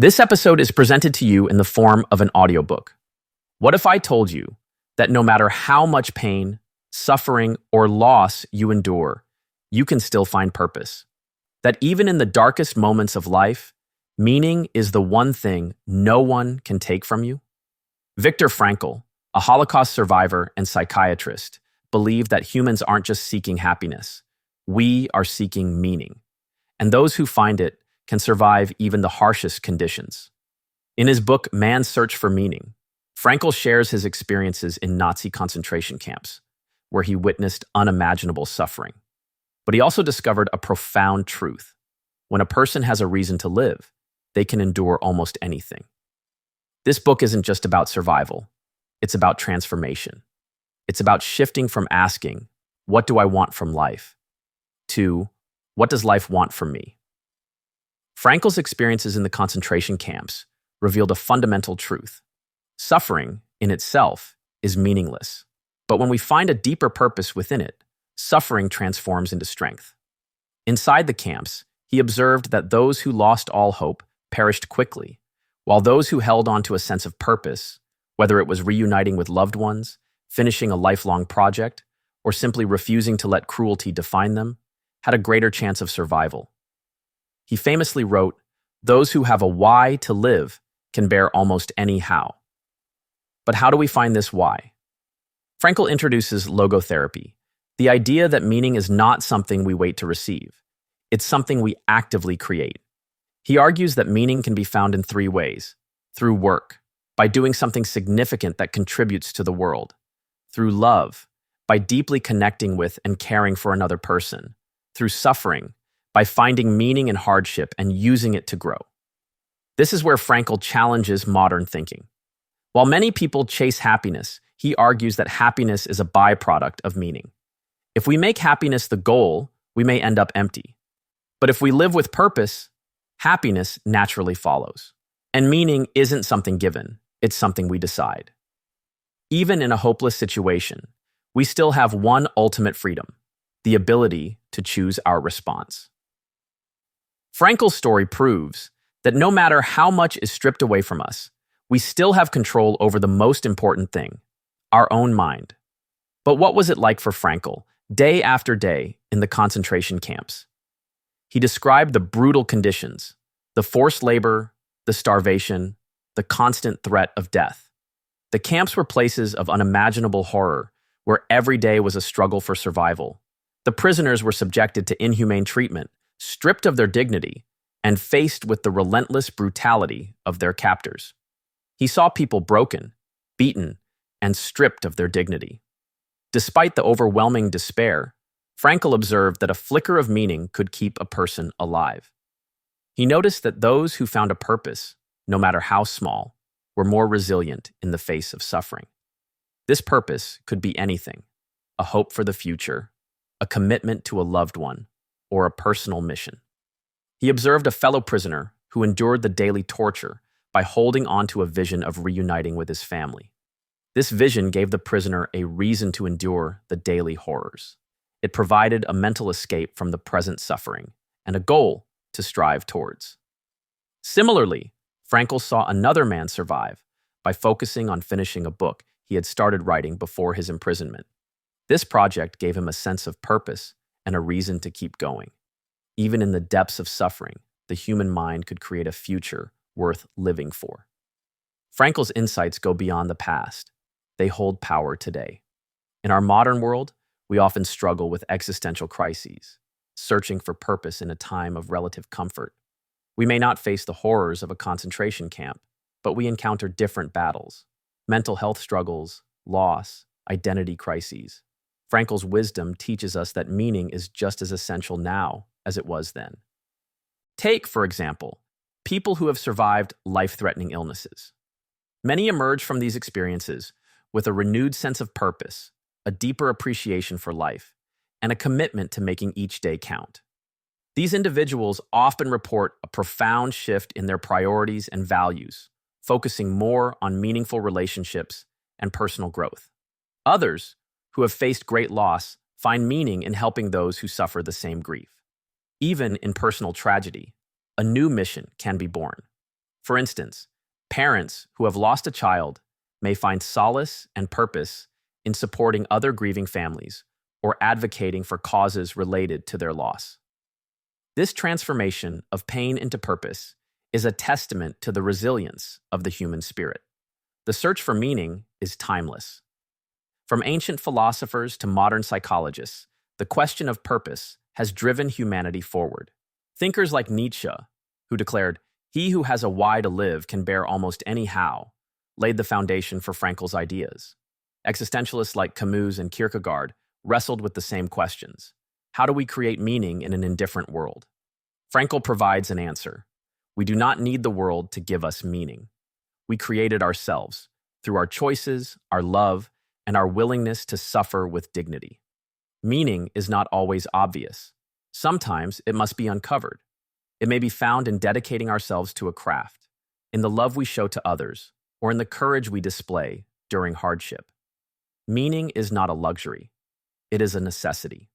This episode is presented to you in the form of an audiobook. What if I told you that no matter how much pain, suffering, or loss you endure, you can still find purpose? That even in the darkest moments of life, meaning is the one thing no one can take from you? Viktor Frankl, a Holocaust survivor and psychiatrist, believed that humans aren't just seeking happiness. We are seeking meaning. And those who find it can survive even the harshest conditions. In his book, Man's Search for Meaning, Frankl shares his experiences in Nazi concentration camps, where he witnessed unimaginable suffering. But he also discovered a profound truth. When a person has a reason to live, they can endure almost anything. This book isn't just about survival. It's about transformation. It's about shifting from asking, "What do I want from life?" to, "What does life want from me?" Frankl's experiences in the concentration camps revealed a fundamental truth. Suffering, in itself, is meaningless. But when we find a deeper purpose within it, suffering transforms into strength. Inside the camps, he observed that those who lost all hope perished quickly, while those who held on to a sense of purpose, whether it was reuniting with loved ones, finishing a lifelong project, or simply refusing to let cruelty define them, had a greater chance of survival. He famously wrote, "Those who have a why to live can bear almost any how." But how do we find this why? Frankl introduces logotherapy, the idea that meaning is not something we wait to receive. It's something we actively create. He argues that meaning can be found in three ways: through work, by doing something significant that contributes to the world; through love, by deeply connecting with and caring for another person; through suffering, by finding meaning in hardship and using it to grow. This is where Frankl challenges modern thinking. While many people chase happiness, he argues that happiness is a byproduct of meaning. If we make happiness the goal, we may end up empty. But if we live with purpose, happiness naturally follows. And meaning isn't something given, it's something we decide. Even in a hopeless situation, we still have one ultimate freedom: the ability to choose our response. Frankl's story proves that no matter how much is stripped away from us, we still have control over the most important thing: our own mind. But what was it like for Frankl, day after day, in the concentration camps? He described the brutal conditions: the forced labor, the starvation, the constant threat of death. The camps were places of unimaginable horror, where every day was a struggle for survival. The prisoners were subjected to inhumane treatment, stripped of their dignity, and faced with the relentless brutality of their captors. He saw people broken, beaten, and stripped of their dignity. Despite the overwhelming despair, Frankl observed that a flicker of meaning could keep a person alive. He noticed that those who found a purpose, no matter how small, were more resilient in the face of suffering. This purpose could be anything: a hope for the future, a commitment to a loved one, or a personal mission. He observed a fellow prisoner who endured the daily torture by holding on to a vision of reuniting with his family. This vision gave the prisoner a reason to endure the daily horrors. It provided a mental escape from the present suffering and a goal to strive towards. Similarly, Frankl saw another man survive by focusing on finishing a book he had started writing before his imprisonment. This project gave him a sense of purpose and a reason to keep going. Even in the depths of suffering, the human mind could create a future worth living for. Frankl's insights go beyond the past. They hold power today. In our modern world, we often struggle with existential crises, searching for purpose in a time of relative comfort. We may not face the horrors of a concentration camp, but we encounter different battles: mental health struggles, loss, identity crises. Frankl's wisdom teaches us that meaning is just as essential now as it was then. Take, for example, people who have survived life-threatening illnesses. Many emerge from these experiences with a renewed sense of purpose, a deeper appreciation for life, and a commitment to making each day count. These individuals often report a profound shift in their priorities and values, focusing more on meaningful relationships and personal growth. Others, who have faced great loss, find meaning in helping those who suffer the same grief. Even in personal tragedy, a new mission can be born. For instance, parents who have lost a child may find solace and purpose in supporting other grieving families or advocating for causes related to their loss. This transformation of pain into purpose is a testament to the resilience of the human spirit. The search for meaning is timeless. From ancient philosophers to modern psychologists, the question of purpose has driven humanity forward. Thinkers like Nietzsche, who declared, "He who has a why to live can bear almost any how," laid the foundation for Frankl's ideas. Existentialists like Camus and Kierkegaard wrestled with the same questions. How do we create meaning in an indifferent world? Frankl provides an answer. We do not need the world to give us meaning. We create it ourselves through our choices, our love, and our willingness to suffer with dignity. Meaning is not always obvious. Sometimes it must be uncovered. It may be found in dedicating ourselves to a craft, in the love we show to others, or in the courage we display during hardship. Meaning is not a luxury. It is a necessity.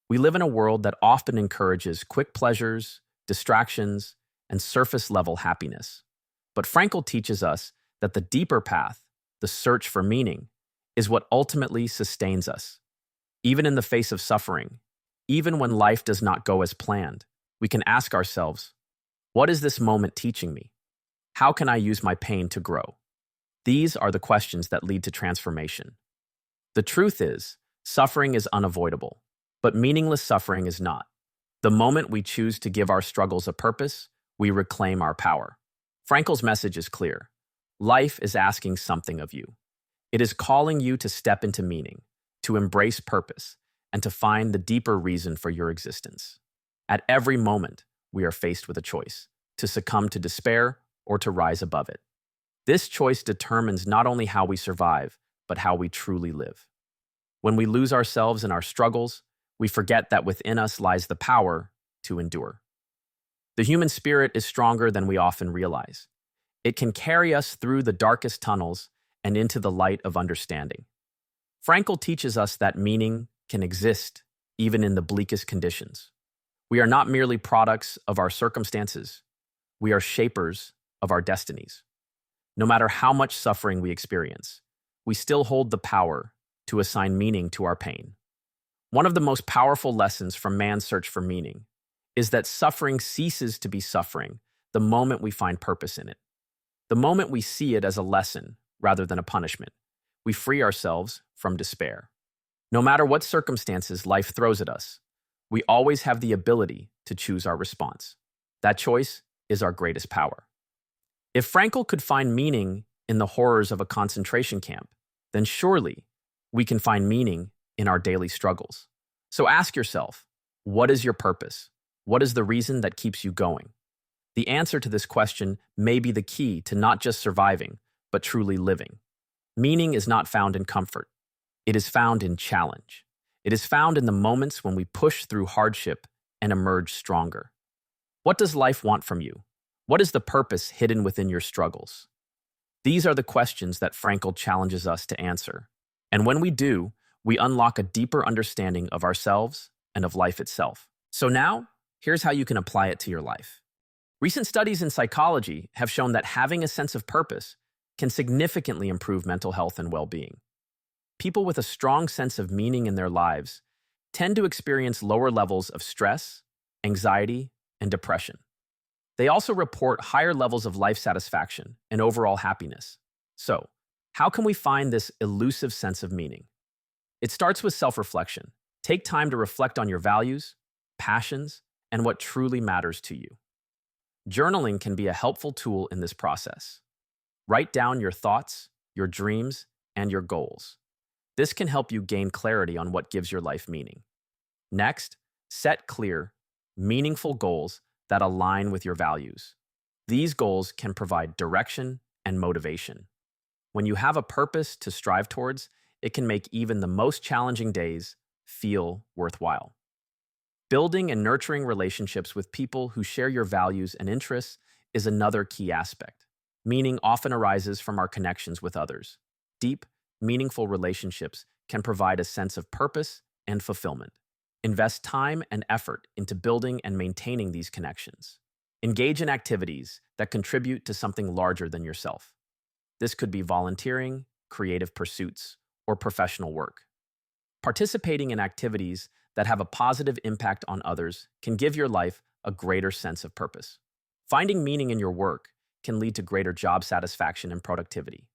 We live in a world that often encourages quick pleasures, distractions, and surface-level happiness. But Frankl teaches us that the deeper path, the search for meaning, is what ultimately sustains us. Even in the face of suffering, even when life does not go as planned, we can ask ourselves, what is this moment teaching me? How can I use my pain to grow? These are the questions that lead to transformation. The truth is, suffering is unavoidable, but meaningless suffering is not. The moment we choose to give our struggles a purpose, we reclaim our power. Frankl's message is clear. Life is asking something of you. It is calling you to step into meaning, to embrace purpose, and to find the deeper reason for your existence. At every moment, we are faced with a choice, to succumb to despair or to rise above it. This choice determines not only how we survive, but how we truly live. When we lose ourselves in our struggles, we forget that within us lies the power to endure. The human spirit is stronger than we often realize. It can carry us through the darkest tunnels and into the light of understanding. Frankl teaches us that meaning can exist even in the bleakest conditions. We are not merely products of our circumstances. We are shapers of our destinies. No matter how much suffering we experience, we still hold the power to assign meaning to our pain. One of the most powerful lessons from man's search for meaning is that suffering ceases to be suffering the moment we find purpose in it. The moment we see it as a lesson rather than a punishment, we free ourselves from despair. No matter what circumstances life throws at us, we always have the ability to choose our response. That choice is our greatest power. If Frankl could find meaning in the horrors of a concentration camp, then surely we can find meaning in our daily struggles. So ask yourself, what is your purpose? What is the reason that keeps you going? The answer to this question may be the key to not just surviving, but truly living. Meaning is not found in comfort. It is found in challenge. It is found in the moments when we push through hardship and emerge stronger. What does life want from you? What is the purpose hidden within your struggles? These are the questions that Frankl challenges us to answer. And when we do, we unlock a deeper understanding of ourselves and of life itself. So now, here's how you can apply it to your life. Recent studies in psychology have shown that having a sense of purpose can significantly improve mental health and well-being. People with a strong sense of meaning in their lives tend to experience lower levels of stress, anxiety, and depression. They also report higher levels of life satisfaction and overall happiness. So, how can we find this elusive sense of meaning? It starts with self-reflection. Take time to reflect on your values, passions, and what truly matters to you. Journaling can be a helpful tool in this process. Write down your thoughts, your dreams, and your goals. This can help you gain clarity on what gives your life meaning. Next, set clear, meaningful goals that align with your values. These goals can provide direction and motivation. When you have a purpose to strive towards, it can make even the most challenging days feel worthwhile. Building and nurturing relationships with people who share your values and interests is another key aspect. Meaning often arises from our connections with others. Deep, meaningful relationships can provide a sense of purpose and fulfillment. Invest time and effort into building and maintaining these connections. Engage in activities that contribute to something larger than yourself. This could be volunteering, creative pursuits, or professional work. Participating in activities that have a positive impact on others can give your life a greater sense of purpose. Finding meaning in your work can lead to greater job satisfaction and productivity.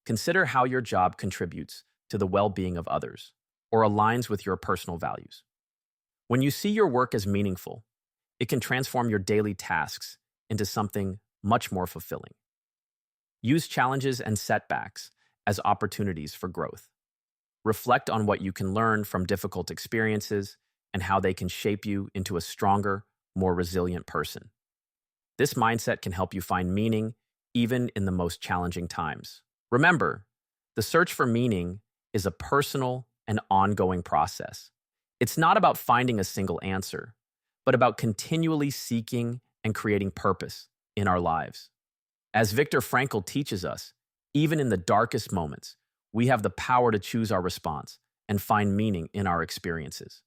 Consider how your job contributes to the well-being of others or aligns with your personal values. When you see your work as meaningful, it can transform your daily tasks into something much more fulfilling. Use challenges and setbacks as opportunities for growth. Reflect on what you can learn from difficult experiences and how they can shape you into a stronger, more resilient person. This mindset can help you find meaning even in the most challenging times. Remember, the search for meaning is a personal and ongoing process. It's not about finding a single answer, but about continually seeking and creating purpose in our lives. As Viktor Frankl teaches us, even in the darkest moments, we have the power to choose our response and find meaning in our experiences.